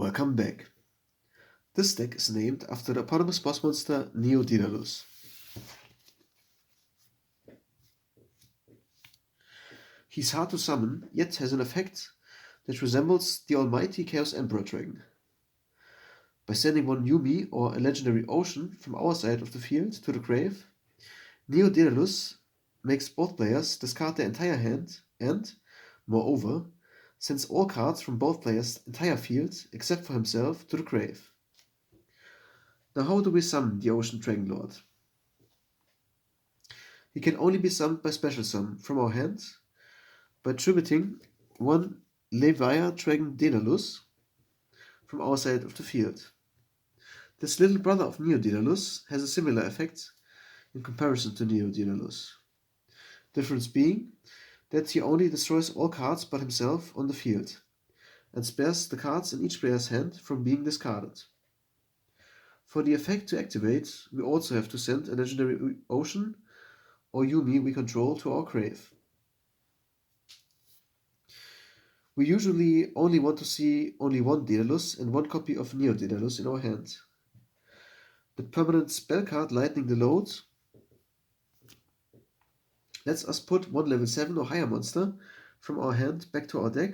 Welcome back. This deck is named after the eponymous boss monster Neo-Daedalus. He's hard to summon, yet has an effect that resembles the almighty Chaos Emperor Dragon. By sending one Yomi or a legendary ocean from our side of the field to the grave, Neo-Daedalus makes both players discard their entire hand and, moreover, sends all cards from both players' entire field, except for himself, to the grave. Now how do we summon the Ocean Dragon Lord? He can only be summoned by special summon from our hand, by tributing one Levia-Dragon Daedalus from our side of the field. This little brother of Neo-Daedalus has a similar effect in comparison to Neo-Daedalus. Difference being that he only destroys all cards but himself on the field, and spares the cards in each player's hand from being discarded. For the effect to activate, we also have to send a legendary ocean or Yomi we control to our grave. We usually only want to see only one Daedalus and one copy of Neo-Daedalus in our hand. The permanent spell card Lightening the Load lets us put one level 7 or higher monster from our hand back to our deck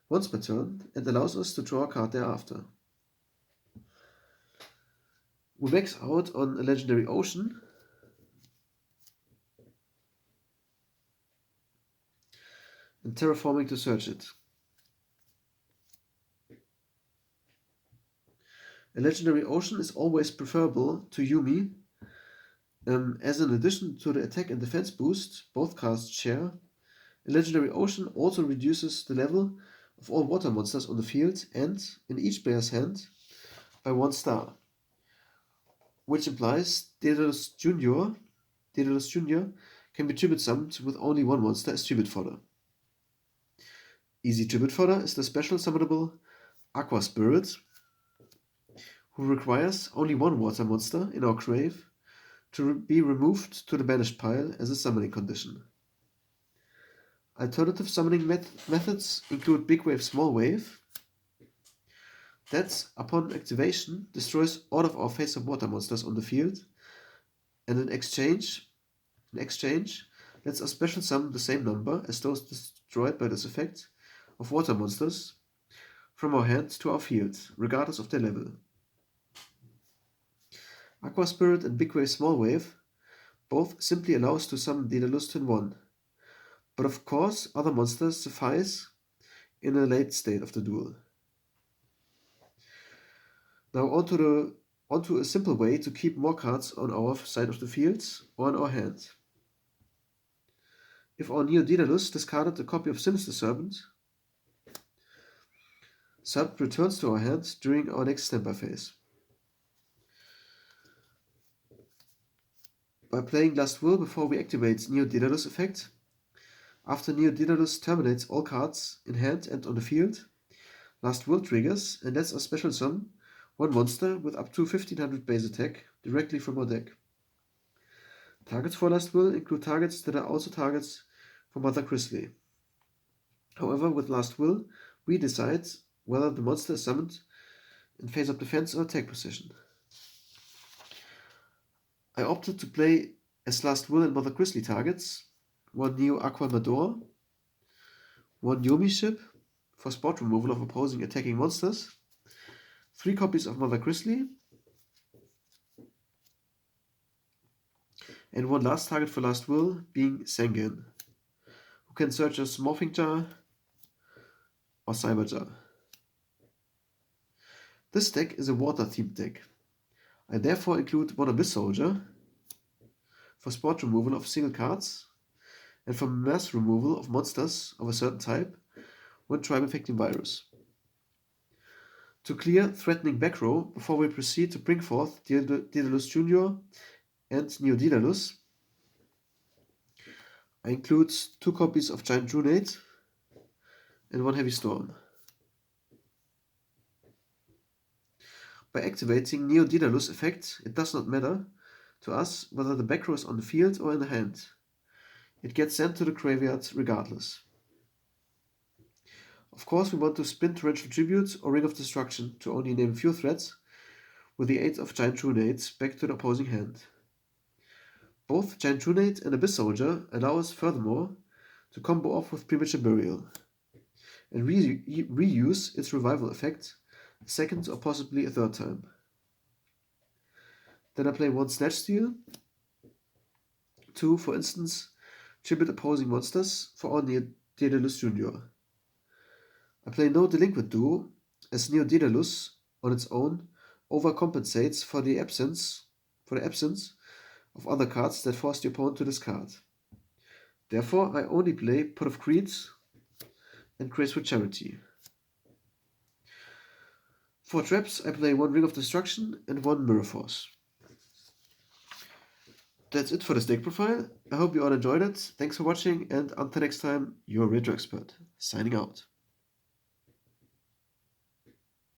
once per turn and allows us to draw a card thereafter. We max out on a legendary ocean and Terraforming to search it. A legendary ocean is always preferable to Yomi, as in addition to the attack and defense boost both cards share. A legendary ocean also reduces the level of all water monsters on the field and in each player's hand by 1 star, which implies Daedalus Jr. can be tribute summoned with only one monster as tribute fodder. Easy tribute fodder is the special summonable Aqua Spirit, who requires only one water monster in our grave to be removed to the banished pile as a summoning condition. Alternative summoning methods include Big Wave, Small Wave, that, upon activation, destroys all of our face-up water monsters on the field, and in exchange, lets us special summon the same number as those destroyed by this effect of water monsters from our hand to our field, regardless of their level. Aqua Spirit and Big Wave Small Wave both simply allow us to summon Daedalus turn 1, but of course other monsters suffice in a late state of the duel. Now onto a simple way to keep more cards on our side of the field or in our hand. If our Neo-Daedalus discarded a copy of Sinister Serpent, Serpent returns to our hand during our next standby phase. By playing Last Will before we activate Neo-Daedalus effect, after Neo-Daedalus terminates all cards in hand and on the field, Last Will triggers and lets us special summon one monster with up to 1500 base attack directly from our deck. Targets for Last Will include targets that are also targets for Mother Grizzly. However, with Last Will, we decide whether the monster is summoned in face-up defense or attack position. I opted to play as Last Will and Mother Grizzly targets one Neo Aqua Madoor, one Yomi Ship for spot removal of opposing attacking monsters, 3 copies of Mother Grizzly, and one last target for Last Will being Sangan, who can search as Morphing Jar or Cyber Jar. This deck is a water-themed deck. I therefore include one Abyss Soldier for spot removal of single cards and for mass removal of monsters of a certain type, one Tribe-Infecting Virus. To clear threatening back row before we proceed to bring forth Daedalus Jr. and Neo-Daedalus, I include 2 copies of Giant Trunade and 1 Heavy Storm. By activating Neo-Daedalus effect, it does not matter to us whether the back row is on the field or in the hand. It gets sent to the graveyard regardless. Of course, we want to spin Torrential Tribute or Ring of Destruction to only name a few threats with the aid of Giant Trunades back to the opposing hand. Both Giant Trunade and Abyss Soldier allow us furthermore to combo off with Premature Burial and reuse its revival effect a second or possibly a third time. Then I play 1 Snatch Steal, 2, for instance, tribute opposing monsters for our Neo-Daedalus Jr. I play no Delinquent Duo, as Neo-Daedalus on its own overcompensates for the absence of other cards that force the opponent to discard. Therefore, I only play Pot of Greed and Graceful Charity. For traps, I play 1 Ring of Destruction and 1 Mirror Force. That's it for this deck profile. I hope you all enjoyed it. Thanks for watching, and until next time, your Retro Expert, signing out.